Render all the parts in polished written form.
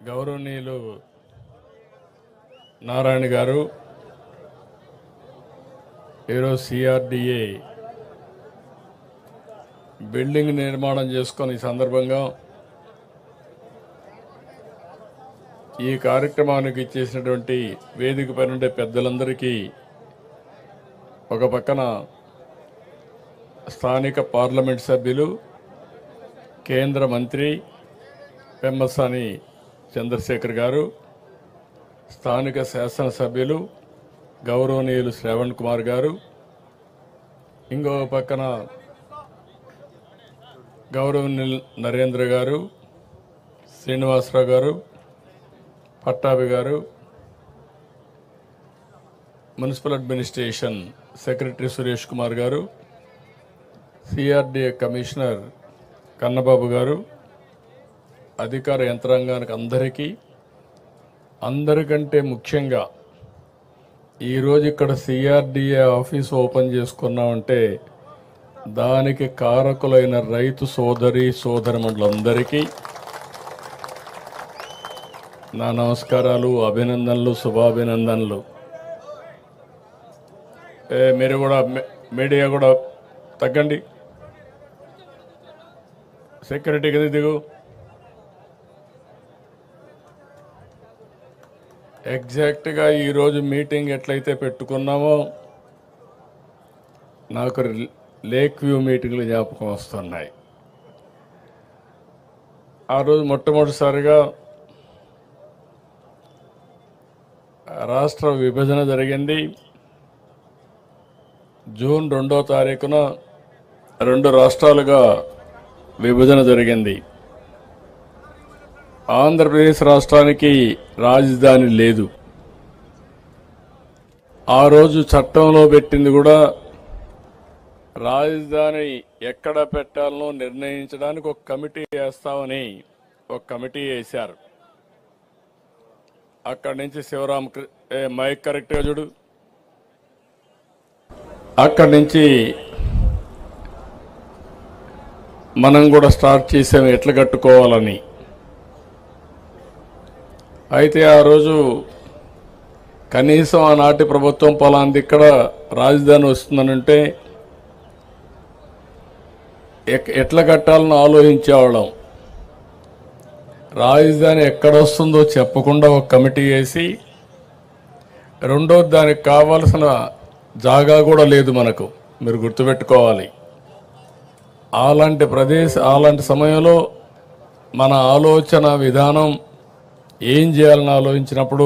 గౌరవనీయులు నారాయణ గారు ఈరోజు సిఆర్డిఏ బిల్డింగ్ నిర్మాణం చేసుకొని ఈ సందర్భంగా ఈ కార్యక్రమానికి ఇచ్చేసినటువంటి వేదిక పైన ఉండే పెద్దలందరికీ ఒక పక్కన స్థానిక పార్లమెంట్ సభ్యులు కేంద్ర మంత్రి పెమ్మసాని చంద్రశేఖర్ గారు, స్థానిక శాసనసభ్యులు గౌరవనీయులు శ్రవణ్ కుమార్ గారు, ఇంకో పక్కన గౌరవనీయులు నరేంద్ర గారు, శ్రీనివాసరావు గారు, పట్టాభి గారు, municipal administration secretary Suresh Kumar గారు, సిఆర్డిఏ కమిషనర్ కన్నబాబు గారు, అధికార యంత్రాంగానికి అందరికంటే ముఖ్యంగా ఈరోజు ఇక్కడ సిఆర్డిఏ ఆఫీస్ ఓపెన్ చేసుకున్నామంటే దానికి కారకులైన రైతు సోదరమండలందరికీ నా నమస్కారాలు, అభినందనలు, శుభాభినందనలు. మీరు కూడా మీడియా కూడా తగ్గండి, సెక్యూరిటీ కింద దిగు. ఎగ్జాక్ట్గా ఈరోజు మీటింగ్ ఎట్లయితే పెట్టుకున్నామో నాకు లేక్ వ్యూ మీటింగ్లు జ్ఞాపకం వస్తున్నాయి. ఆ రోజు మొట్టమొదటిసారిగా రాష్ట్ర విభజన జరిగింది. జూన్ 2వ తారీఖున 2 రాష్ట్రాలుగా విభజన జరిగింది. ఆంధ్రప్రదేశ్ రాష్ట్రానికి రాజధాని లేదు. ఆ రోజు చట్టంలో పెట్టింది కూడా రాజధాని ఎక్కడ పెట్టాలనో నిర్ణయించడానికి ఒక కమిటీ వేస్తామని ఒక కమిటీ వేశారు. అక్కడి నుంచి శివరామ మైక్ కరెక్ట్గా చూడు, అక్కడి నుంచి మనం కూడా స్టార్ట్ చేసాము ఎట్లా కట్టుకోవాలని. అయితే ఆ రోజు కనీసం ఆనాటి ప్రభుత్వం పలాంది ఇక్కడ రాజధాని వస్తుందనంటే ఎట్లా కట్టాలని ఆలోచించేవాళ్ళం. రాజధాని ఎక్కడ వస్తుందో చెప్పకుండా ఒక కమిటీ వేసి, రెండోది దానికి కావాల్సిన జాగా కూడా లేదు మనకు, మీరు గుర్తుపెట్టుకోవాలి. అలాంటి సమయంలో మన ఆలోచన విధానం ఏం చేయాలని ఆలోచించినప్పుడు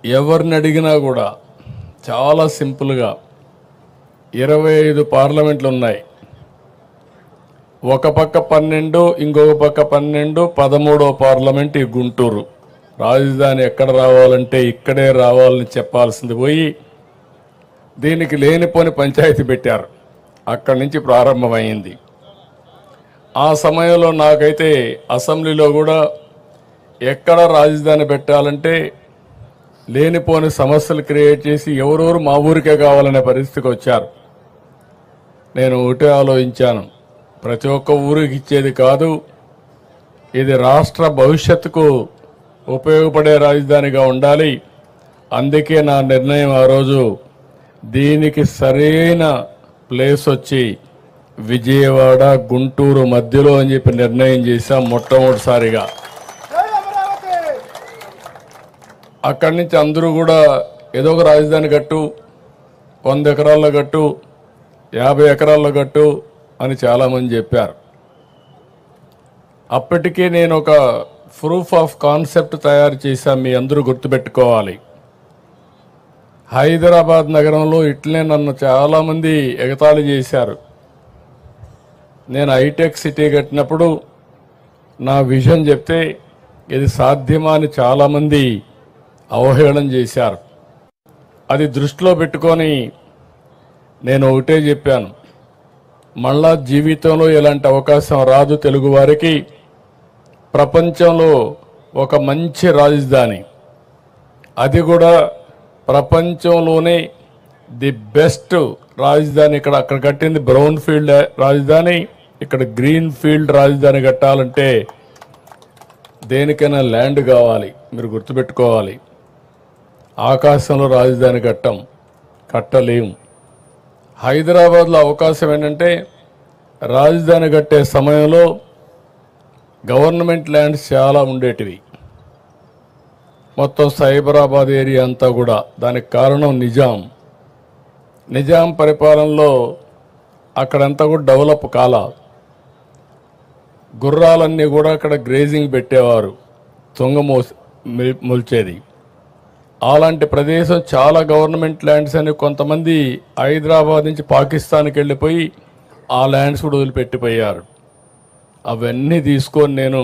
ఎవరిని అడిగినా కూడా చాలా సింపుల్గా 25 పార్లమెంట్లు ఉన్నాయి. ఒక పక్క 12, ఇంకొక పక్క 12, 13వ పార్లమెంట్ ఈ గుంటూరు. రాజధాని ఎక్కడ రావాలంటే ఇక్కడే రావాలని చెప్పాల్సింది పోయి దీనికి లేనిపోని పంచాయతీ పెట్టారు. అక్కడి నుంచి ప్రారంభమైంది. ఆ సమయంలో నాకైతే అసెంబ్లీలో కూడా ఎక్కడ రాజధాని పెట్టాలంటే లేనిపోని సమస్యలు క్రియేట్ చేసి ఎవరెవరు మా ఊరికే కావాలనే పరిస్థితికి వచ్చారు. నేను ఒకటే ఆలోచించాను, ప్రతి ఒక్క ఊరికి ఇచ్చేది కాదు, ఇది రాష్ట్ర భవిష్యత్తుకు ఉపయోగపడే రాజధానిగా ఉండాలి. అందుకే నా నిర్ణయం ఆ రోజు దీనికి సరైన ప్లేస్ వచ్చి విజయవాడ గుంటూరు మధ్యలో అని చెప్పి నిర్ణయం చేశాం మొట్టమొదటిసారిగా. అక్కడి నుంచి అందరూ కూడా ఏదో ఒక రాజధాని కట్టు, 100 ఎకరాల్లో కట్టు, 50 ఎకరాల్లో కట్టు అని చాలామంది చెప్పారు. అప్పటికే నేను ఒక ప్రూఫ్ ఆఫ్ కాన్సెప్ట్ తయారు చేశాను, మీ అందరూ గుర్తుపెట్టుకోవాలి. హైదరాబాద్ నగరంలో ఇట్లనే నన్ను చాలామంది ఎగతాళి చేశారు. నేను హైటెక్ సిటీ కట్టినప్పుడు నా విజన్ చెప్తే ఇది సాధ్యమా అని చాలామంది అవహేళన చేశారు. అది దృష్టిలో పెట్టుకొని నేను ఒకటే చెప్పాను, మళ్ళా జీవితంలో ఇలాంటి అవకాశం రాదు తెలుగువారికి. ప్రపంచంలో ఒక మంచి రాజధాని, అది కూడా ప్రపంచంలోనే ది బెస్ట్ రాజధాని అక్కడ కట్టింది బ్రౌన్ ఫీల్డ్ రాజధాని, ఇక్కడ గ్రీన్ ఫీల్డ్ రాజధాని కట్టాలంటే దేనికైనా ల్యాండ్ కావాలి, మీరు గుర్తుపెట్టుకోవాలి. ఆకాశంలో రాజధాని కట్టలేం. హైదరాబాద్లో అవకాశం ఏంటంటే రాజధాని కట్టే సమయంలో గవర్నమెంట్ ల్యాండ్స్ చాలా ఉండేటివి. మొత్తం సైబరాబాద్ ఏరియా అంతా కూడా. దానికి కారణం నిజాం పరిపాలనలో అక్కడంతా కూడా డెవలప్ గుర్రాలన్నీ కూడా అక్కడ గ్రేజింగ్ పెట్టేవారు, మొల్చేది. అలాంటి ప్రదేశం చాలా గవర్నమెంట్ ల్యాండ్స్ అని కొంతమంది హైదరాబాద్ నుంచి పాకిస్తాన్కి వెళ్ళిపోయి ఆ ల్యాండ్స్ కూడా వదిలిపెట్టిపోయారు. అవన్నీ తీసుకొని నేను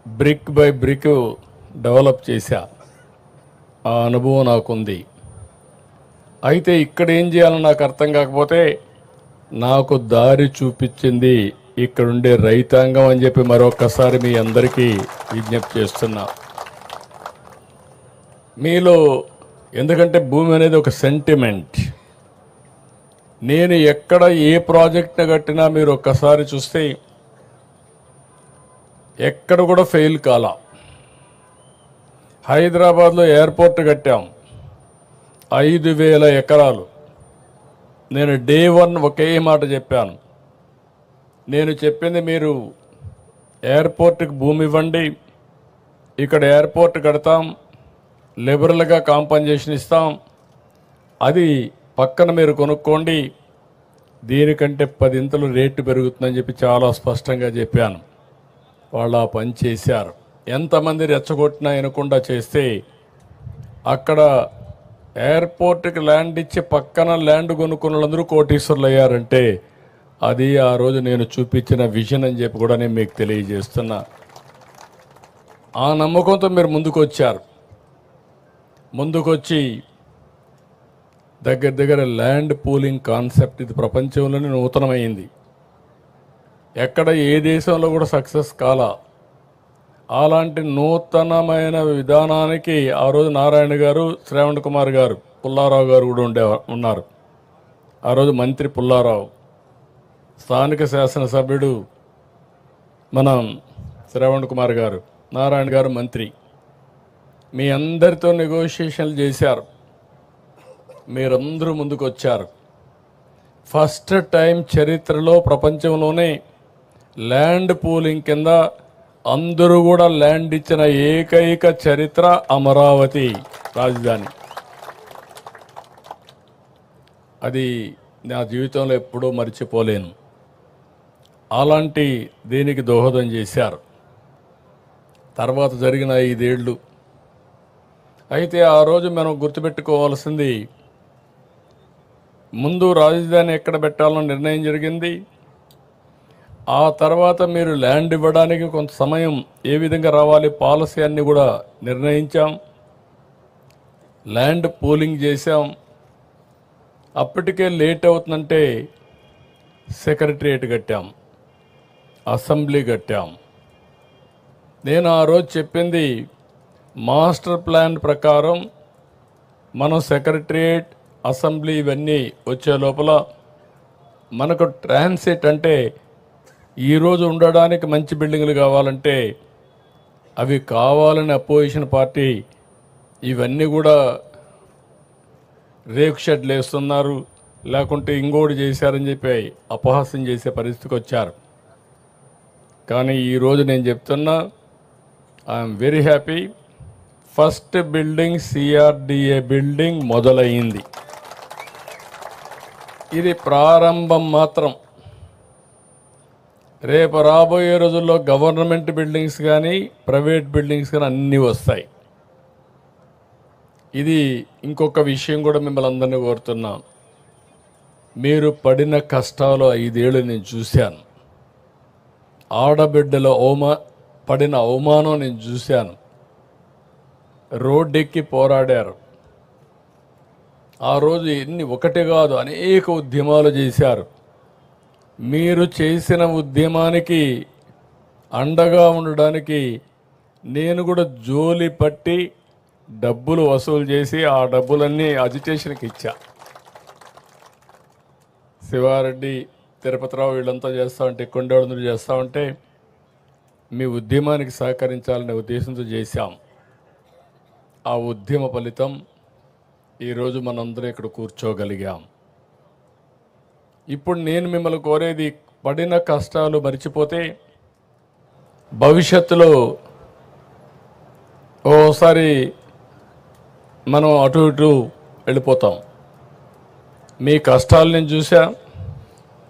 బ్రిక్ బై బ్రిక్ డెవలప్ చేశా. ఆ అనుభవం నాకుంది. అయితే ఇక్కడ ఏం చేయాలని నాకు అర్థం కాకపోతే నాకు దారి చూపించింది ఇక్కడుండే రైతాంగం అని చెప్పి మరొకసారి మీ అందరికీ విజ్ఞప్తి చేస్తున్నా. మీలో ఎందుకంటే భూమి అనేది ఒక సెంటిమెంట్. నేను ఎక్కడ ఏ ప్రాజెక్ట్ని కట్టినా మీరు ఒక్కసారి చూస్తే ఎక్కడ కూడా ఫెయిల్ కాలా. హైదరాబాద్లో ఎయిర్పోర్ట్ కట్టాం, 5,000 ఎకరాలు. నేను డే 1 ఒకే మాట చెప్పాను. నేను చెప్పింది మీరు ఎయిర్పోర్ట్కి భూమి ఇవ్వండి, ఇక్కడ ఎయిర్పోర్ట్ కడతాం, లిబరల్గా కాంపన్సేషన్ ఇస్తాం, అది పక్కన మీరు కొనుక్కోండి, దీనికంటే 10 ఇంతలు రేటు పెరుగుతుందని చెప్పి చాలా స్పష్టంగా చెప్పాను. వాళ్ళు ఆ పని చేశారు. ఎంతమంది రెచ్చగొట్టినా వినకుండా చేస్తే అక్కడ ఎయిర్పోర్ట్కి ల్యాండ్ ఇచ్చి పక్కన ల్యాండ్ కొనుక్కున్న వాళ్ళందరూ కోటీశ్వరులు అయ్యారంటే అది ఆ రోజు నేను చూపించిన విజన్ అని చెప్పి కూడా నేను మీకు తెలియజేస్తున్నా. ఆ నమ్మకంతో మీరు ముందుకొచ్చి దగ్గర ల్యాండ్ పూలింగ్ కాన్సెప్ట్ ఇది ప్రపంచంలోనే నూతనమైంది. ఎక్కడ ఏ దేశంలో కూడా సక్సెస్ కాలా. అలాంటి నూతనమైన విధానానికి ఆ రోజు నారాయణ గారు, శ్రావణ్ కుమార్ గారు, పుల్లారావు గారు కూడా ఉన్నారు. ఆ రోజు మంత్రి పుల్లారావు, స్థానిక శాసనసభ్యుడు మనం శ్రావణ్ కుమార్ గారు, నారాయణ గారు మంత్రి. మీ అందరితో నెగోషియేషన్లు చేశారు, మీరందరూ ముందుకు వచ్చారు. ఫస్ట్ టైం చరిత్రలో ప్రపంచంలోనే ల్యాండ్ పూలింగ్ కింద అందరూ కూడా ల్యాండ్ ఇచ్చిన ఏకైక చరిత్ర అమరావతి రాజధాని. అది నా జీవితంలో ఎప్పుడూ మర్చిపోలేను. అలాంటి దీనికి దోహదం చేశారు. తర్వాత జరిగిన 5 ఏళ్ళు. అయితే ఆ రోజు మనం గుర్తుపెట్టుకోవాల్సింది, ముందు రాజధాని ఎక్కడ పెట్టాలని నిర్ణయం జరిగింది. ఆ తర్వాత మీరు ల్యాండ్ ఇవ్వడానికి కొంత సమయం ఏ విధంగా రావాలి, పాలసీ అన్ని కూడా నిర్ణయించాం. ల్యాండ్ పూలింగ్ చేశాం. అప్పటికే లేట్ అవుతుందంటే సెక్రటరియట్ కట్టాం, అసెంబ్లీ కట్టాం. నేను ఆ రోజు చెప్పింది మాస్టర్ ప్లాన్ ప్రకారం మనం సెక్రటరియట్, అసెంబ్లీ ఇవన్నీ వచ్చే లోపల మనకు ట్రాన్సిట్ అంటే ఈరోజు ఉండడానికి మంచి బిల్డింగులు కావాలంటే అవి కావాలని అపోజిషన్ పార్టీ ఇవన్నీ కూడా రేకు షెడ్లు వేస్తున్నారు, లేకుంటే ఇంకోటి చేశారని చెప్పి అపహాస్యం చేసే పరిస్థితికి వచ్చారు. కానీ ఈరోజు నేను చెప్తున్నా, I'm very happy. First building CRDA building మొదలైంది. ఇది ప్రారంభం మాత్రం. రేపు రాబోయే రోజుల్లో గవర్నమెంట్ బిల్డింగ్స్ కానీ ప్రైవేట్ బిల్డింగ్స్ కానీ అన్నీ వస్తాయి. ఇది ఇంకొక విషయం కూడా మిమ్మల్ని అందరినీ కోరుతున్నా. మీరు పడిన కష్టాలు 5 ఏళ్ళు నేను చూశాను. ఆడబిడ్డల పడిన అవమానం నేను చూశాను. రోడ్డెక్కి పోరాడారు. ఆ రోజు ఒకటి కాదు అనేక ఉద్యమాలు చేశారు. మీరు చేసిన ఉద్యమానికి అండగా ఉండడానికి నేను కూడా జోలి పట్టి డబ్బులు వసూలు చేసి ఆ డబ్బులన్నీ అజిటేషన్కి ఇచ్చా. శివారెడ్డి, తిరుపతిరావు వీళ్ళంతా చేస్తూ ఉంటే, కొండేళ్ళందరూ చేస్తూ ఉంటే మీ ఉద్యమానికి సహకరించాలనే ఉద్దేశంతో చేశాం. ఆ ఉద్యమ ఫలితం ఈరోజు మనందరం ఇక్కడ కూర్చోగలిగాం. ఇప్పుడు నేను మిమ్మల్ని కోరేది, పడిన కష్టాలు మర్చిపోతే భవిష్యత్తులో ఓసారి మనం అటు ఇటు వెళ్ళిపోతాం. మీ కష్టాలు నేను చూసా,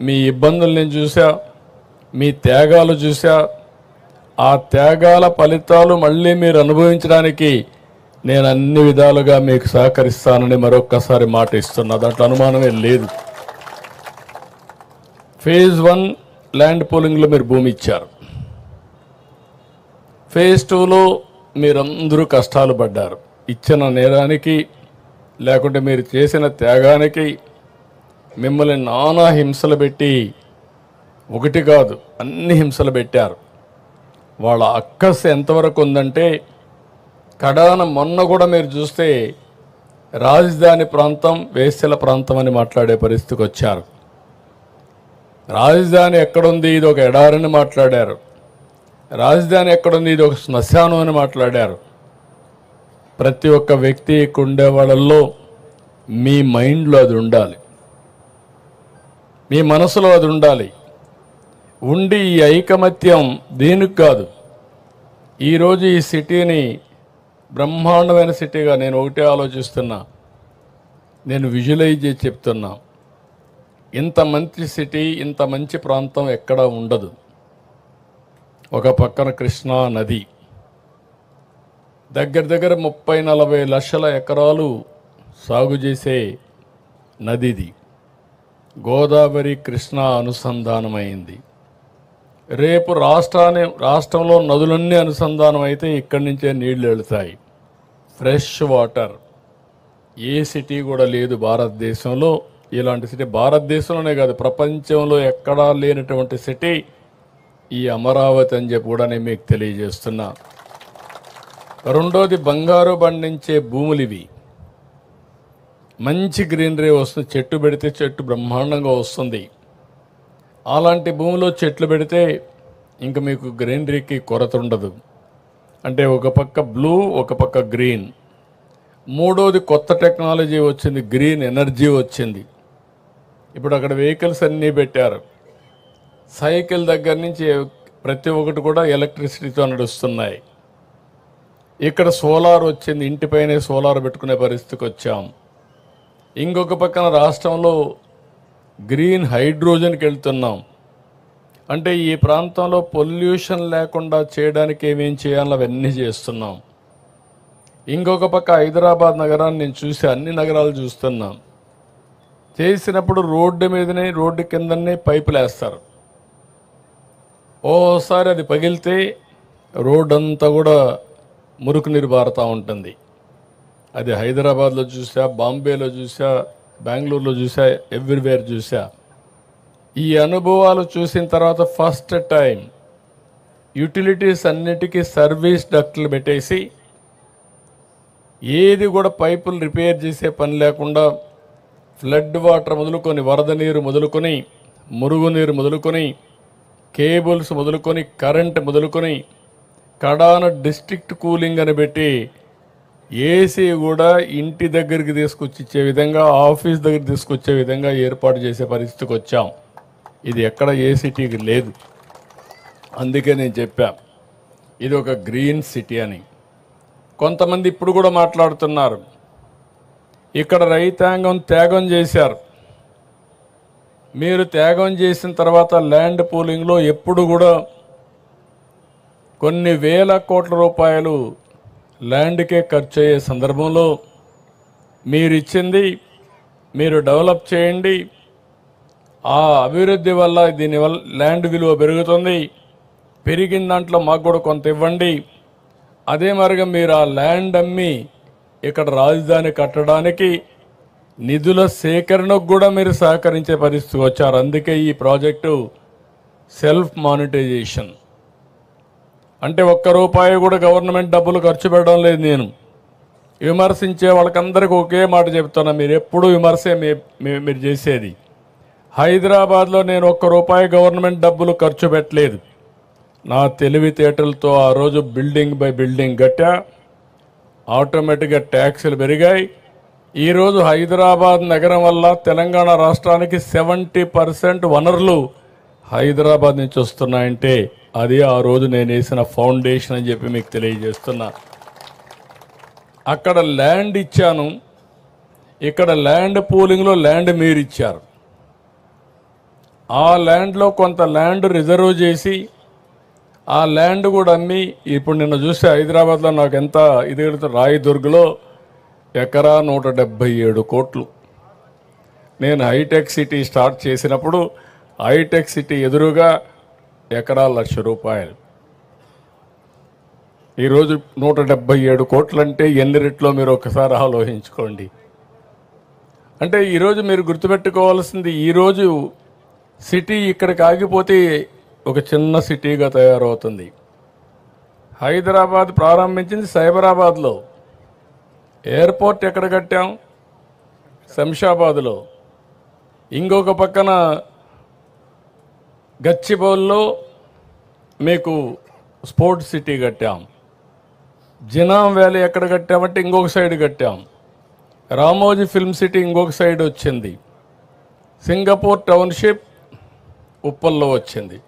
మీ ఇబ్బందులు నేను చూసా, మీ త్యాగాలు చూసా. ఆ త్యాగాల ఫలితాలు మళ్ళీ మీరు అనుభవించడానికి నేను అన్ని విధాలుగా మీకు సహకరిస్తానని మరొక్కసారి మాట ఇస్తున్నా. దాంట్లో అనుమానమే లేదు. ఫేజ్ 1 ల్యాండ్ పూలింగ్లో మీరు భూమి ఇచ్చారు. ఫేజ్ 2లో మీరందరూ కష్టాలు పడ్డారు. ఇచ్చిన నేరానికి, లేకుంటే మీరు చేసిన త్యాగానికి మిమ్మల్ని నానా హింసలు పెట్టి, ఒకటి కాదు అన్ని హింసలు పెట్టారు. వాళ్ళ అక్కస్ ఎంతవరకు ఉందంటే, కడాన మొన్న కూడా మీరు చూస్తే రాజధాని ప్రాంతం వేశ్యల ప్రాంతం అని మాట్లాడే పరిస్థితికి వచ్చారు. రాజధాని ఎక్కడుంది, ఇది ఒక ఎడారని మాట్లాడారు. రాజధాని ఎక్కడుంది, ఇది ఒక శ్మశానం అని మాట్లాడారు. ప్రతి ఒక్క వ్యక్తి ఉండే వాళ్ళల్లో మీ మైండ్లో అది ఉండాలి, మీ మనసులో అది ఉండాలి. ఉండి ఈ ఐకమత్యం దేనికి కాదు. ఈరోజు ఈ సిటీని బ్రహ్మాండమైన సిటీగా నేను ఒకటే ఆలోచిస్తున్నా, నేను విజువలైజ్ చేసి చెప్తున్నా. ఇంత మంచి సిటీ, ఇంత మంచి ప్రాంతం ఎక్కడా ఉండదు. ఒక పక్కన కృష్ణా నది, దగ్గర దగ్గర 30-40 లక్షల ఎకరాలు సాగు చేసే నదిది. గోదావరి కృష్ణా అనుసంధానమైంది. రేపు రాష్ట్రంలో నదులన్నీ అనుసంధానం అయితే ఇక్కడి నుంచే నీళ్లు వెళతాయి. Fresh water. ఏ సిటీ కూడా లేదు భారతదేశంలో ఇలాంటి సిటీ. భారతదేశంలోనే కాదు, ప్రపంచంలో ఎక్కడా లేనటువంటి సిటీ ఈ అమరావతి అని చెప్పి కూడా నేను మీకు తెలియజేస్తున్నా. రెండోది, బంగారు పండించే భూములు ఇవి. మంచి గ్రీనరీ వస్తుంది. చెట్టు పెడితే చెట్టు బ్రహ్మాండంగా వస్తుంది. అలాంటి భూమిలో చెట్లు పెడితే ఇంక మీకు గ్రీనరీకి కొరత ఉండదు. అంటే ఒక పక్క బ్లూ, ఒక పక్క గ్రీన్. మూడోది, కొత్త టెక్నాలజీ వచ్చింది, గ్రీన్ ఎనర్జీ వచ్చింది. ఇప్పుడు అక్కడ వెహికల్స్ అన్నీ పెట్టారు. సైకిల్ దగ్గర నుంచి ప్రతి ఒక్కటి కూడా ఎలక్ట్రిసిటీతో నడుస్తున్నాయి. ఇక్కడ సోలార్ వచ్చింది, ఇంటిపైనే సోలార్ పెట్టుకునే పరిస్థితికి వచ్చాం. ఇంకొక పక్కన రాష్ట్రంలో గ్రీన్ హైడ్రోజన్కి వెళ్తున్నాం. అంటే ఈ ప్రాంతంలో పొల్యూషన్ లేకుండా చేయడానికి ఏమేం చేయాలో అవన్నీ చేస్తున్నాం. ఇంకొక పక్క హైదరాబాద్ నగరాన్ని నేను చూసి, అన్ని నగరాలు చూస్తున్నాం. చేసినప్పుడు రోడ్డు మీదనే, రోడ్డు కిందనే పైపులు వేస్తారు. ఓసారి అది పగిలితే రోడ్ అంతా కూడా మురికి నీరు పారుతూ ఉంటుంది. అది హైదరాబాద్లో చూసా, బాంబేలో చూసా, బెంగళూరులో చూసా, ఎవ్రీవేర్ చూసా. ఈ అనుభవాలు చూసిన తర్వాత ఫస్ట్ టైం యూటిలిటీస్ అన్నిటికీ సర్వీస్ డక్ట్లు పెట్టేసి, ఏది కూడా పైపులు రిపేర్ చేసే పని లేకుండా ఫ్లడ్ వాటర్ మొదలుకొని, వరద నీరు మొదలుకొని, మురుగునీరు మొదలుకొని, కేబుల్స్ మొదలుకొని, కరెంట్ మొదలుకొని, కడాన డిస్ట్రిక్ట్ కూలింగ్ అని పెట్టి ఏసీ కూడా ఇంటి దగ్గరికి తీసుకొచ్చి ఇచ్చే విధంగా, ఆఫీస్ దగ్గర తీసుకొచ్చే విధంగా ఏర్పాటు చేసే పరిస్థితికి వచ్చాం. ఇది ఎక్కడ ఏ సిటీకి లేదు. అందుకే నేను చెప్పా ఇది ఒక గ్రీన్ సిటీ అని. కొంతమంది ఇప్పుడు కూడా మాట్లాడుతున్నారు, ఇక్కడ రైతాంగం త్యాగం చేశారు. మీరు త్యాగం చేసిన తర్వాత ల్యాండ్ పూలింగ్లో ఎప్పుడు కూడా కొన్ని వేల కోట్ల రూపాయలు ల్యాండ్కే ఖర్చు అయ్యే సందర్భంలో మీరు ఇచ్చింది మీరు డెవలప్ చేయండి, ఆ అభివృద్ధి వల్ల దీనివల్ల ల్యాండ్ విలువ పెరుగుతుంది, పెరిగిన దాంట్లో మాకు కూడా కొంత ఇవ్వండి. అదే మరిగా మీరు ఆ ల్యాండ్ అమ్మి ఇక్కడ రాజధాని కట్టడానికి నిధుల సేకరణకు కూడా మీరు సహకరించే పరిస్థితికి వచ్చారు. అందుకే ఈ ప్రాజెక్టు సెల్ఫ్ మానిటైజేషన్. అంటే ఒక్క రూపాయి కూడా గవర్నమెంట్ డబ్బులు ఖర్చు పెట్టడం లేదు. నేను విమర్శించే వాళ్ళకందరికీ ఒకే మాట చెప్తున్నా, మీరు ఎప్పుడూ విమర్శే మీరు చేసేది. హైదరాబాద్లో నేను ఒక్క రూపాయి గవర్నమెంట్ డబ్బులు ఖర్చు పెట్టలేదు. నా తెలివితేటలతో ఆ రోజు బిల్డింగ్ బై బిల్డింగ్ కట్టా. ఆటోమేటిక్గా ట్యాక్సులు పెరిగాయి. ఈరోజు హైదరాబాద్ నగరం వల్ల తెలంగాణ రాష్ట్రానికి 70% వనరులు హైదరాబాద్ నుంచి వస్తున్నాయంటే అది ఆ రోజు నేను వేసిన ఫౌండేషన్ అని చెప్పి మీకు తెలియజేస్తున్నా. అక్కడ ల్యాండ్ ఇచ్చాను, ఇక్కడ ల్యాండ్ పూలింగ్లో ల్యాండ్ మీరు ఇచ్చారు. ఆ ల్యాండ్లో కొంత ల్యాండ్ రిజర్వ్ చేసి ఆ ల్యాండ్ కూడా అమ్మి ఇప్పుడు నిన్న చూస్తే హైదరాబాద్లో నాకు ఎంత ఇది రాయదుర్గ్లో ఎకరా 177 కోట్లు. నేను హైటెక్ సిటీ స్టార్ట్ చేసినప్పుడు హైటెక్ సిటీ ఎదురుగా ఎకరా ₹1,00,000. ఈరోజు 177 కోట్లు అంటే ఎన్ని రెట్లో మీరు ఒకసారి ఆలోచించుకోండి. అంటే ఈరోజు మీరు గుర్తుపెట్టుకోవాల్సింది, ఈరోజు సిటీ ఇక్కడికి ఆగిపోతే ఒక చిన్న సిటీగా తయారవుతుంది. హైదరాబాద్ ప్రారంభించింది సైబరాబాద్లో. ఎయిర్పోర్ట్ ఎక్కడ కట్టాం? శంషాబాద్లో. ఇంకొక పక్కన గచ్చిబౌల్లో మీకు స్పోర్ట్స్ సిటీ కట్టాం. జినాం వ్యాలీ ఎక్కడ కట్టామంటే ఇంకొక సైడ్ కట్టాం. రామోజీ ఫిల్మ్ సిటీ ఇంకొక సైడ్ వచ్చింది. సింగపూర్ టౌన్షిప్ ఉప్పల్లో వచ్చింది.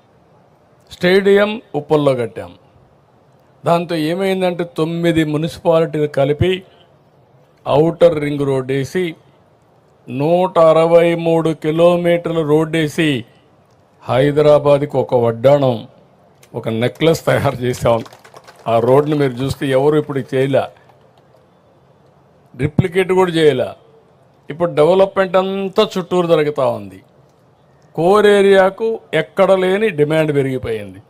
స్టేడియం ఉప్పల్లో కట్టాం. దాంతో ఏమైందంటే 9 మున్సిపాలిటీలు కలిపి ఔటర్ రింగ్ రోడ్ వేసి 163 కిలోమీటర్ల రోడ్ వేసి హైదరాబాద్కి ఒక వడ్డాణం, ఒక నెక్లెస్ తయారు చేసాం. ఆ రోడ్ని మీరు చూస్తే ఎవరు ఇప్పుడు చేయలే, రిప్లికేట్ కూడా చేయలే. ఇప్పుడు డెవలప్మెంట్ అంతా చుట్టూరు జరుగుతూ ఉంది. కోర్ ఏరియాకు ఎక్కడ లేని డిమాండ్ పెరిగిపోయింది.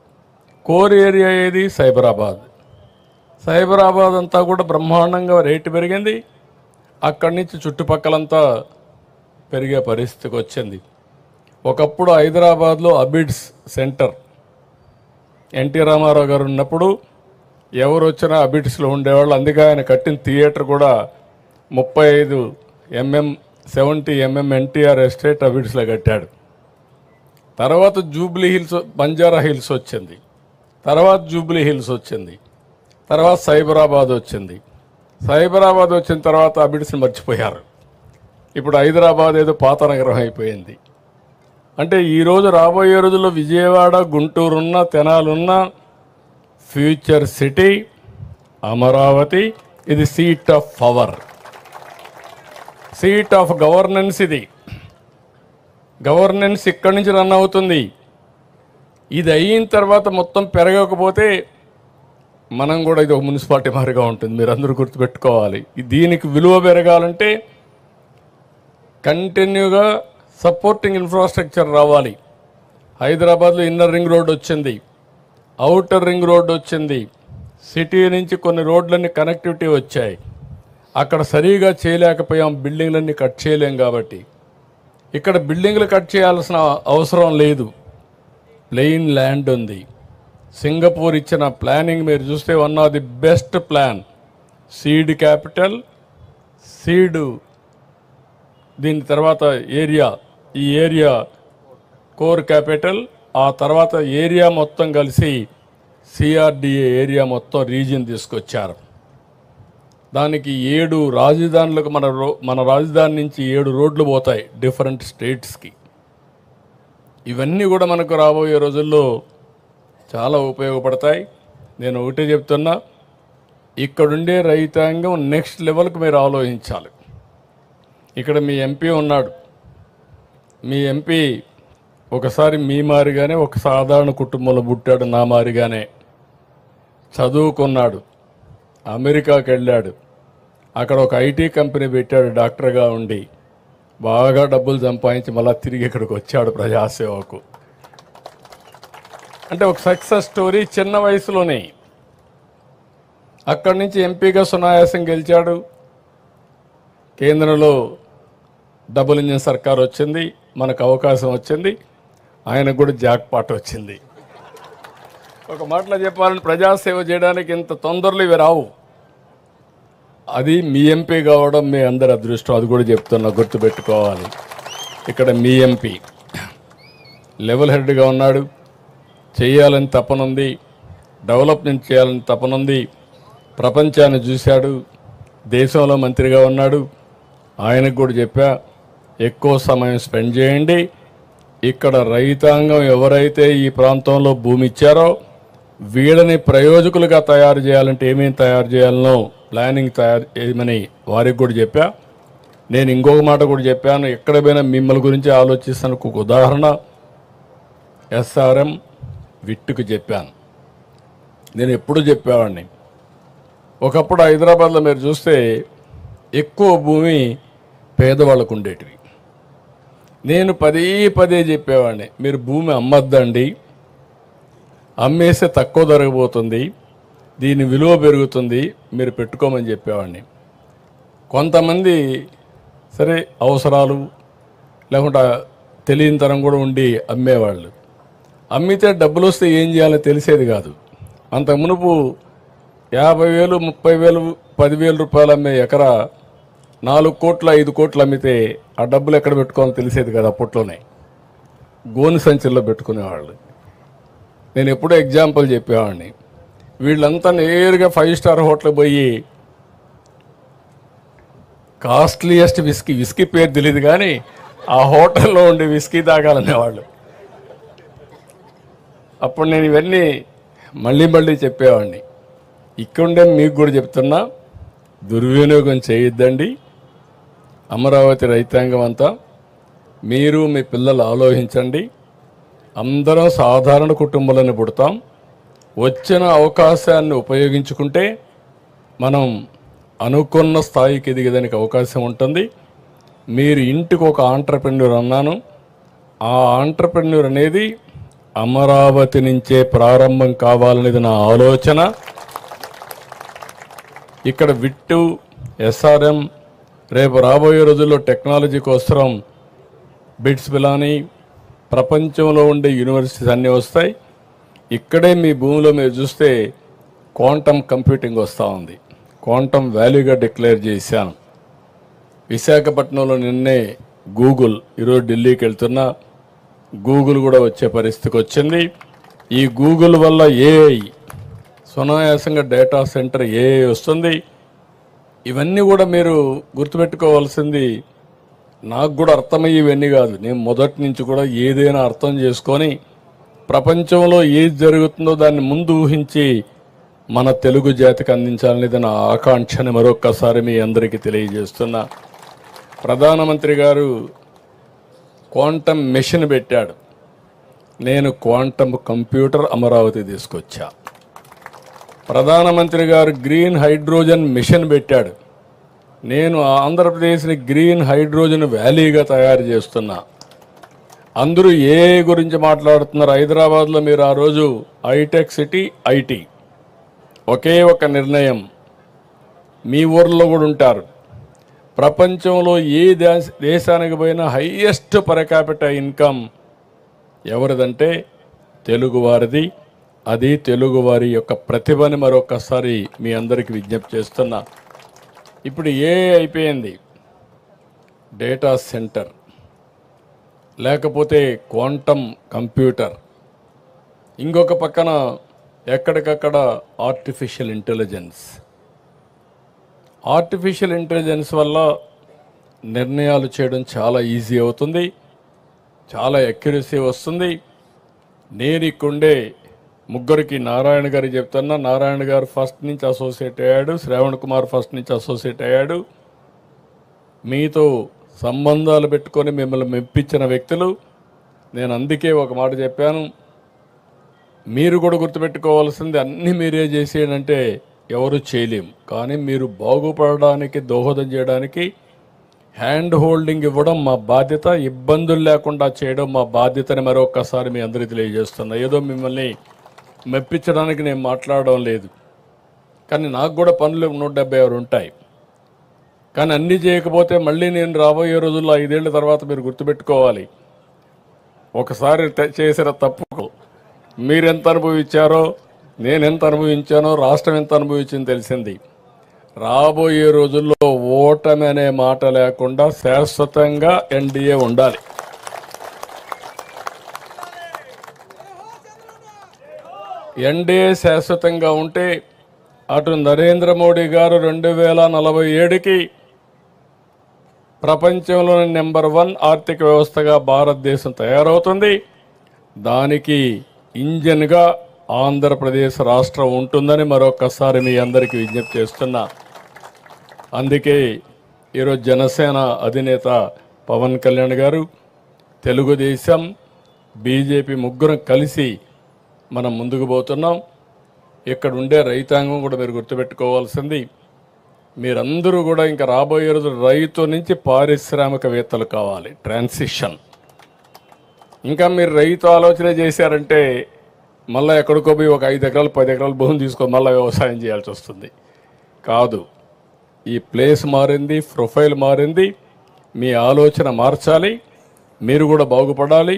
కోర్ ఏరియా ఏది? సైబరాబాద్. సైబరాబాద్ అంతా కూడా బ్రహ్మాండంగా రేటు పెరిగింది. అక్కడి నుంచి చుట్టుపక్కలంతా పెరిగే పరిస్థితికి వచ్చింది. ఒకప్పుడు హైదరాబాద్లో అబిడ్స్ సెంటర్ ఎన్టీ రామారావు గారు ఉన్నప్పుడు ఎవరు వచ్చినా అబిడ్స్లో ఉండేవాళ్ళు. అందుకే ఆయన కట్టిన థియేటర్ కూడా 35 mm 70 mm ఎన్టీఆర్ ఎస్టేట్ అబిడ్స్లో కట్టాడు. తర్వాత జూబ్లీ హిల్స్, బంజారా హిల్స్ వచ్చింది. తర్వాత జూబ్లీ హిల్స్ వచ్చింది. తర్వాత సైబరాబాద్ వచ్చింది. సైబరాబాద్ వచ్చిన తర్వాత అబిడ్స్ని మర్చిపోయారు. ఇప్పుడు హైదరాబాద్ ఏదో పాత నగరం అయిపోయింది. అంటే ఈరోజు రాబోయే రోజుల్లో విజయవాడ, గుంటూరున్న, తెనాలున్న ఫ్యూచర్ సిటీ అమరావతి. ఇది seat of power, seat of governance. ఇది గవర్నెన్స్ ఇక్కడి నుంచి రన్ అవుతుంది. ఇది అయిన తర్వాత మొత్తం పెరగకపోతే మనం కూడా ఇది ఒక మున్సిపాలిటీ మారిగా ఉంటుంది. మీరు అందరూ గుర్తుపెట్టుకోవాలి. దీనికి విలువ పెరగాలంటే కంటిన్యూగా సపోర్టింగ్ ఇన్ఫ్రాస్ట్రక్చర్ రావాలి. హైదరాబాద్లో ఇన్నర్ రింగ్ రోడ్ వచ్చింది, ఔటర్ రింగ్ రోడ్ వచ్చింది. సిటీ నుంచి కొన్ని రోడ్లన్నీ కనెక్టివిటీ వచ్చాయి. అక్కడ సరిగా చేయలేకపోయాం, బిల్డింగ్లన్నీ కట్ చేయలేం. కాబట్టి ఇక్కడ బిల్డింగ్లు కట్ చేయాల్సిన అవసరం లేదు, ప్లెయిన్ ల్యాండ్ ఉంది. సింగపూర్ ఇచ్చిన ప్లానింగ్ మీరు చూస్తే one of the best plan. Seed capital, seed, దీని తర్వాత ఏరియా, ఈ ఏరియా కోర్ క్యాపిటల్, ఆ తర్వాత ఏరియా మొత్తం కలిసి సిఆర్డిఏ ఏరియా మొత్తం రీజియన్ తీసుకొచ్చారు. దానికి 7 రాజధానులకు మన రాజధాని నుంచి 7 రోడ్లు పోతాయి డిఫరెంట్ స్టేట్స్కి. ఇవన్నీ కూడా మనకు రాబోయే రోజుల్లో చాలా ఉపయోగపడతాయి. నేను ఒకటే చెప్తున్నా, ఇక్కడుండే రైతాంగం నెక్స్ట్ లెవెల్కి మీరు ఆలోచించాలి. ఇక్కడ మీ ఎంపీ ఉన్నాడు. మీ ఎంపీ ఒకసారి మీ మారిగానే ఒక సాధారణ కుటుంబంలో పుట్టాడు, నా మారిగానే చదువుకున్నాడు, అమెరికాకి వెళ్ళాడు, అక్కడ ఒక ఐటీ కంపెనీ పెట్టాడు డాక్టర్గా ఉండి, బాగా డబ్బులు సంపాదించి మళ్ళీ తిరిగి ఇక్కడికి వచ్చాడు ప్రజాసేవకు. అంటే ఒక సక్సెస్ స్టోరీ. చిన్న వయసులోనే అక్కడి నుంచి ఎంపీగా సునాయాసం గెలిచాడు. కేంద్రంలో డబుల్ ఇంజిన్ సర్కార్ వచ్చింది, మనకు అవకాశం వచ్చింది, ఆయనకు కూడా జాక్ పాట్ వచ్చింది. ఒక మాటలో చెప్పాలంటే ప్రజాసేవ చేయడానికి ఇంత తొందరలు ఇవి రావు. అది మీ ఎంపీ కావడం మీ అందరి అదృష్టం. అది కూడా చెప్తున్నా, గుర్తుపెట్టుకోవాలి. ఇక్కడ మీ ఎంపీ లెవెల్ హెడ్గా ఉన్నాడు, చేయాలని తపనుంది, డెవలప్మెంట్ చేయాలని తపనుంది. ప్రపంచాన్ని చూశాడు, దేశంలో మంత్రిగా ఉన్నాడు. ఆయనకు కూడా చెప్పా, ఎక్కువ సమయం స్పెండ్ చేయండి. ఇక్కడ రైతాంగం ఎవరైతే ఈ ప్రాంతంలో భూమి ఇచ్చారో వీళ్ళని ప్రయోజకులుగా తయారు చేయాలంటే ఏమేమి తయారు చేయాలనో ప్లానింగ్ తయారు చేయమని వారికి కూడా చెప్పా. నేను ఇంకొక మాట కూడా చెప్పాను, ఎక్కడ పోయినా మిమ్మల్ని గురించి ఆలోచిస్తాను. ఒక ఉదాహరణ SRM విట్టుకు చెప్పాను. నేను ఎప్పుడు చెప్పేవాడిని, ఒకప్పుడు హైదరాబాద్లో మీరు చూస్తే ఎక్కువ భూమి పేదవాళ్ళకు ఉండేటివి. నేను పదే చెప్పేవాడిని, మీరు భూమి అమ్మద్దండి, అమ్మేస్తే తక్కువ ధరపోతుంది, దీని విలువ పెరుగుతుంది, మీరు పెట్టుకోమని చెప్పేవాడిని. కొంతమంది సరే అవసరాలు లేకుండా తెలియని తరం కూడా ఉండి అమ్మేవాళ్ళు. అమ్మితే డబ్బులు వస్తే ఏం చేయాలో తెలిసేది కాదు. అంత మునుపు 50,000, 30,000, 10,000 రూపాయలు అమ్మే ఎకరా 4 కోట్లు 5 కోట్లు అమ్మితే ఆ డబ్బులు ఎక్కడ పెట్టుకోవాలో తెలిసేది కదా. అప్పట్లోనే గోను సంచుల్లో పెట్టుకునేవాళ్ళు. నేను ఎప్పుడూ ఎగ్జాంపుల్ చెప్పేవాడిని, వీళ్ళంతా నేరుగా 5 స్టార్ హోటల్ పోయి కాస్ట్లీయెస్ట్ విస్కీ పేరు తెలియదు కానీ ఆ హోటల్లో ఉండి విస్కీ తాగాలనేవాళ్ళు. అప్పుడు నేను ఇవన్నీ మళ్ళీ చెప్పేవాడిని. ఇక్కడుండే మీకు కూడా చెప్తున్నా, దుర్వినియోగం చేయొద్దండి. అమరావతి రైతాంగం అంతా మీరు మీ పిల్లలు ఆలోచించండి. అందరం సాధారణ కుటుంబాలను పుడతాం. వచ్చిన అవకాశాన్ని ఉపయోగించుకుంటే మనం అనుకున్న స్థాయికి ఎదిగేదానికి అవకాశం ఉంటుంది. మీరు ఇంటికి ఒక ఆంట్రప్రెన్యూర్ అన్నాను. ఆ ఆంట్రప్రెన్యూర్ అనేది అమరావతి నుంచే ప్రారంభం కావాలనేది నా ఆలోచన. ఇక్కడ విట్టు, SRM, రేపు రాబోయే రోజుల్లో టెక్నాలజీ కోసం బిట్స్ పిలాని ప్రపంచంలో ఉండే యూనివర్సిటీస్ అన్నీ వస్తాయి. ఇక్కడే మీ భూమిలో మీరు చూస్తే క్వాంటమ్ కంప్యూటింగ్ వస్తూ ఉంది. క్వాంటమ్ వాల్యూగా డిక్లేర్ చేశాను. విశాఖపట్నంలో నిన్నే గూగుల్, ఈరోజు ఢిల్లీకి వెళ్తున్నా, గూగుల్ కూడా వచ్చే పరిస్థితికి వచ్చింది. ఈ గూగుల్ వల్ల AI సునాయాసంగా డేటా సెంటర్ AI వస్తుంది. ఇవన్నీ కూడా మీరు గుర్తుపెట్టుకోవాల్సింది. నాకు కూడా అర్థమయ్యి ఇవన్నీ కాదు, నేను మొదటి నుంచి కూడా ఏదైనా అర్థం చేసుకొని ప్రపంచంలో ఏది జరుగుతుందో దాన్ని ముందు ఊహించి మన తెలుగు జాతికి అందించాలనేది నా ఆకాంక్షని మరొక్కసారి మీ అందరికీ తెలియజేస్తున్నా. ప్రధానమంత్రి గారు క్వాంటమ్ మెషిన్ పెట్టాడు, నేను క్వాంటమ్ కంప్యూటర్ అమరావతి తీసుకొచ్చా. ప్రధానమంత్రి గారు గ్రీన్ హైడ్రోజన్ మిషన్ పెట్టాడు, నేను ఆంధ్రప్రదేశ్ని గ్రీన్ హైడ్రోజన్ వ్యాలీగా తయారు చేస్తున్నా. అందరూ ఏ గురించి మాట్లాడుతున్నారు? హైదరాబాద్లో మీరు ఆ రోజు హైటెక్ సిటీ, IT ఒకే ఒక నిర్ణయం, మీ ఊర్లో కూడా ఉంటారు. ప్రపంచంలో ఏ దేశానికి పోయినా హైయెస్ట్ పర్ క్యాపిటల్ ఇన్కమ్ ఎవరిదంటే తెలుగువారిది. అది తెలుగువారి యొక్క ప్రతిభని మరొకసారి మీ అందరికీ విజ్ఞప్తి చేస్తున్నా. ఇప్పుడు అయిపోయింది, డేటా సెంటర్ లేకపోతే క్వాంటమ్ కంప్యూటర్, ఇంకొక పక్కన ఎక్కడికక్కడ ఆర్టిఫిషియల్ ఇంటెలిజెన్స్ వల్ల నిర్ణయాలు చేయడం చాలా ఈజీ అవుతుంది, చాలా అక్యురసీ వస్తుంది. నేను ఇక్కడే ముగ్గురికి నారాయణ గారు చెప్తున్నా, నారాయణ గారు ఫస్ట్ నుంచి అసోసియేట్ అయ్యాడు, శ్రావణ్ కుమార్ ఫస్ట్ నుంచి అసోసియేట్ అయ్యాడు. మీతో సంబంధాలు పెట్టుకొని మిమ్మల్ని మెప్పించిన వ్యక్తులు. నేను అందుకే ఒక మాట చెప్పాను, మీరు కూడా గుర్తుపెట్టుకోవాల్సింది, అన్నీ మీరే చేసేయంటే ఎవరు చేయలేం, కానీ మీరు బాగుపడడానికి దోహదం చేయడానికి హ్యాండ్ హోల్డింగ్ ఇవ్వడం మా బాధ్యత, ఇబ్బందులు లేకుండా చేయడం మా బాధ్యతని మరొకసారి మీ అందరికీ తెలియజేస్తున్నా. ఏదో మిమ్మల్ని మెప్పించడానికి నేను మాట్లాడడం లేదు, కానీ నాకు కూడా పనులు 176 ఉంటాయి. కానీ అన్నీ చేయకపోతే మళ్ళీ నేను రాబోయే రోజుల్లో 5 ఏళ్ల తర్వాత మీరు గుర్తుపెట్టుకోవాలి, ఒకసారి చేసిన తప్పుకు మీరెంత అనుభవించారో, నేనెంత అనుభవించానో, రాష్ట్రం ఎంత అనుభవించింది తెలిసింది. రాబోయే రోజుల్లో ఓటమి అనే మాట లేకుండా శాశ్వతంగా NDA ఉండాలి. ఎన్డీఏ శాశ్వతంగా ఉంటే అటు నరేంద్ర మోడీ గారు 2047కి ప్రపంచంలోని నెంబర్ 1 ఆర్థిక వ్యవస్థగా భారతదేశం తయారవుతుంది. దానికి ఇంజన్గా ఆంధ్రప్రదేశ్ రాష్ట్రం ఉంటుందని మరొకసారి మీ అందరికీ విజ్ఞప్తి చేస్తున్నా. అందుకే ఈరోజు జనసేన అధినేత పవన్ కళ్యాణ్ గారు, తెలుగుదేశం, బీజేపీ ముగ్గురం కలిసి మనం ముందుకు పోతున్నాం. ఇక్కడ ఉండే రైతాంగం కూడా మీరు గుర్తుపెట్టుకోవాల్సింది, మీరందరూ కూడా ఇంకా రాబోయే రోజు రైతు నుంచి పారిశ్రామికవేత్తలు కావాలి. ట్రాన్సిషన్. ఇంకా మీరు రైతు ఆలోచన చేశారంటే మళ్ళీ ఎక్కడికో పోయి ఒక 5 ఎకరాలు 10 ఎకరాలు భూమి తీసుకొని మళ్ళీ వ్యవసాయం చేయాల్సి వస్తుంది. కాదు, ఈ ప్లేస్ మారింది, ప్రొఫైల్ మారింది. మీ ఆలోచన మార్చాలి, మీరు కూడా బాగుపడాలి.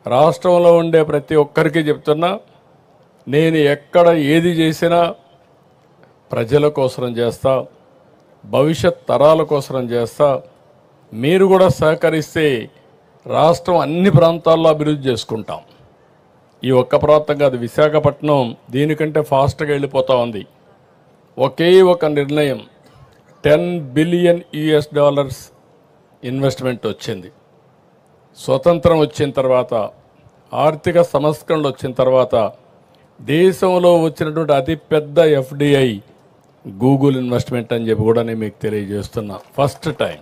రాష్ట్రంలో ఉండే ప్రతి ఒక్కరికి చెప్తున్నా, నేను ఎక్కడ ఏది చేసినా ప్రజల కోసం చేస్తా, భవిష్యత్ తరాల కోసం చేస్తా. మీరు కూడా సహకరిస్తే రాష్ట్రం అన్ని ప్రాంతాల్లో అభివృద్ధి చేసుకుంటాం. ఈ ఒక్క ప్రాంతం కాదు, విశాఖపట్నం దీనికంటే ఫాస్ట్గా వెళ్ళిపోతూ ఉంది. ఒకే ఒక నిర్ణయం, $10 బిలియన్ ఇన్వెస్ట్మెంట్ వచ్చింది. స్వతంత్రం వచ్చిన తర్వాత, ఆర్థిక సంస్కరణలు వచ్చిన తర్వాత దేశంలో వచ్చినటువంటి అతిపెద్ద ఎఫ్డిఐ గూగుల్ ఇన్వెస్ట్మెంట్ అని చెప్పి కూడా నేను మీకు తెలియజేస్తున్నా. ఫస్ట్ టైం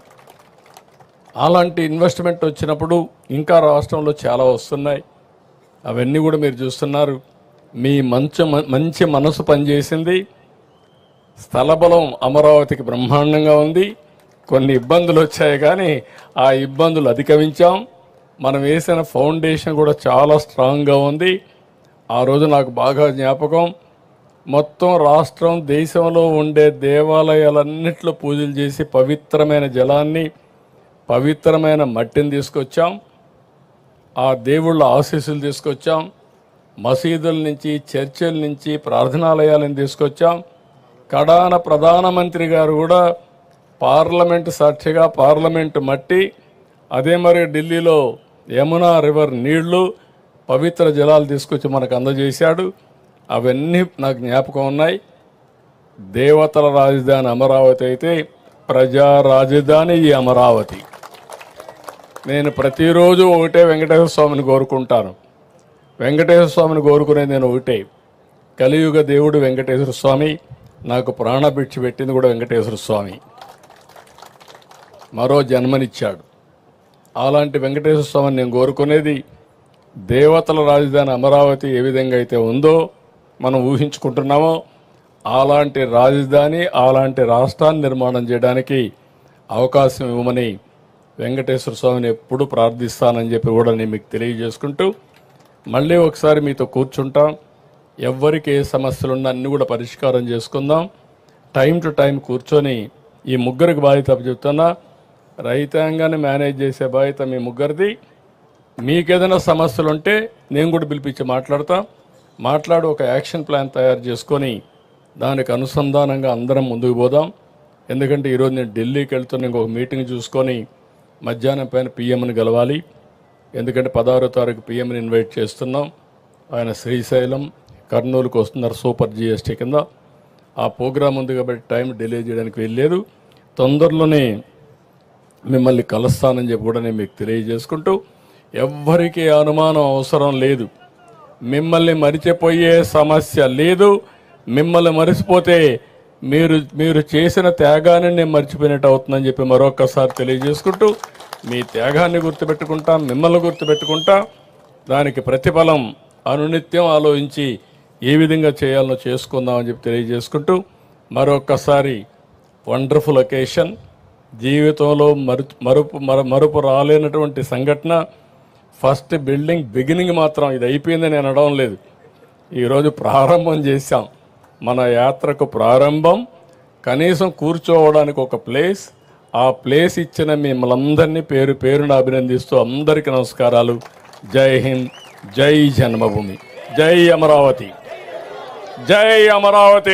అలాంటి ఇన్వెస్ట్మెంట్ వచ్చినప్పుడు ఇంకా రాష్ట్రంలో చాలా వస్తున్నాయి. అవన్నీ కూడా మీరు చూస్తున్నారు. మీ మంచి మనసు పనిచేసింది. స్థలబలం అమరావతికి బ్రహ్మాండంగా ఉంది. కొన్ని ఇబ్బందులు వచ్చాయి, కానీ ఆ ఇబ్బందులు అధిగమించాం. మనం వేసిన ఫౌండేషన్ కూడా చాలా స్ట్రాంగ్గా ఉంది. ఆ రోజు నాకు బాగా జ్ఞాపకం, మొత్తం రాష్ట్రం దేశంలో ఉండే దేవాలయాలన్నింటిలో పూజలు చేసి పవిత్రమైన జలాన్ని, పవిత్రమైన మట్టిని తీసుకొచ్చాం. ఆ దేవుళ్ళ ఆశీస్సులు తీసుకొచ్చాం. మసీదుల నుంచి, చర్చిల నుంచి, ప్రార్థనాలయాలను తీసుకొచ్చాం. కడాన ప్రధానమంత్రి గారు కూడా పార్లమెంటు సాక్షిగా పార్లమెంటు మట్టి, అదే మరి ఢిల్లీలో యమునా రివర్ నీళ్లు, పవిత్ర జలాలు తీసుకొచ్చి మనకు అందజేశాడు. అవన్నీ నాకు జ్ఞాపకం ఉన్నాయి. దేవతల రాజధాని అమరావతి అయితే ప్రజా రాజధాని ఈ అమరావతి. నేను ప్రతిరోజు ఒకటే వెంకటేశ్వర స్వామిని కోరుకుంటాను. వెంకటేశ్వర స్వామిని కోరుకునేది నేను ఒకటే, కలియుగ దేవుడు వెంకటేశ్వర స్వామి. నాకు ప్రాణభిక్ష పెట్టింది కూడా వెంకటేశ్వర స్వామి. మరో జన్మనిచ్చాడు. అలాంటి వెంకటేశ్వర స్వామిని నేను కోరుకునేది. దేవతల రాజధాని అమరావతి ఏ విధంగా అయితే ఉందో మనం ఊహించుకుంటున్నామో అలాంటి రాజధాని, అలాంటి రాష్ట్రాన్ని నిర్మాణం చేయడానికి అవకాశం ఇవ్వమని వెంకటేశ్వర స్వామిని ఎప్పుడు ప్రార్థిస్తానని చెప్పి కూడా నేను మీకు తెలియజేసుకుంటూ, మళ్ళీ ఒకసారి మీతో కూర్చుంటాం. ఎవరికి ఏ సమస్యలున్నా అన్నీ కూడా పరిష్కారం చేసుకుందాం. టైం టు టైం కూర్చొని ఈ ముగ్గురికి బాధ్యత చెప్తున్నా. రైతాంగాన్ని మేనేజ్ చేసే బాధ్యత మీ ముగ్గురిది. మీకేదైనా సమస్యలు ఉంటే నేను కూడా పిలిపించి మాట్లాడి ఒక యాక్షన్ ప్లాన్ తయారు చేసుకొని దానికి అనుసంధానంగా అందరం ముందుకు పోదాం. ఎందుకంటే ఈరోజు నేను ఢిల్లీకి వెళ్తున్న ఇంకొక మీటింగ్ చూసుకొని మధ్యాహ్నం పైన పిఎంని గెలవాలి. ఎందుకంటే 16వ తారీఖు పిఎంని ఇన్వైట్ చేస్తున్నాం. ఆయన శ్రీశైలం, కర్నూలుకు వస్తున్నారు సూపర్ జిఎస్టీ కింద. ఆ ప్రోగ్రాం ఉంది కాబట్టి టైం డిలే చేయడానికి వెళ్ళలేదు. తొందరలోనే మిమ్మల్ని కలుస్తానని చెప్పి కూడా నేను మీకు తెలియజేసుకుంటూ, ఎవ్వరికీ అనుమానం అవసరం లేదు. మిమ్మల్ని మరిచిపోయే సమస్య లేదు. మిమ్మల్ని మరిచిపోతే మీరు చేసిన త్యాగాన్ని నేను మర్చిపోయినట్టు అవుతుందని చెప్పి మరొకసారి తెలియజేసుకుంటూ, మీ త్యాగాన్ని గుర్తుపెట్టుకుంటా, మిమ్మల్ని గుర్తుపెట్టుకుంటా, దానికి ప్రతిఫలం అనునిత్యం ఆలోచించి ఏ విధంగా చేయాలనో చేసుకుందామని చెప్పి తెలియజేసుకుంటూ, మరొకసారి వండర్ఫుల్ ఒకేషన్. జీవితంలో మరుపు రాలేనటువంటి సంఘటన. ఫస్ట్ బిగినింగ్ మాత్రం ఇది అయిపోయిందని నేను అనడం లేదు. ఈరోజు ప్రారంభం చేశాం. మన యాత్రకు ప్రారంభం. కనీసం కూర్చోవడానికి ఒక ప్లేస్, ఆ ప్లేస్ ఇచ్చిన మిమ్మల్ందరినీ పేరు పేరున అభినందిస్తూ అందరికీ నమస్కారాలు. జై హింద్, జై జన్మభూమి, జై అమరావతి, జై అమరావతి.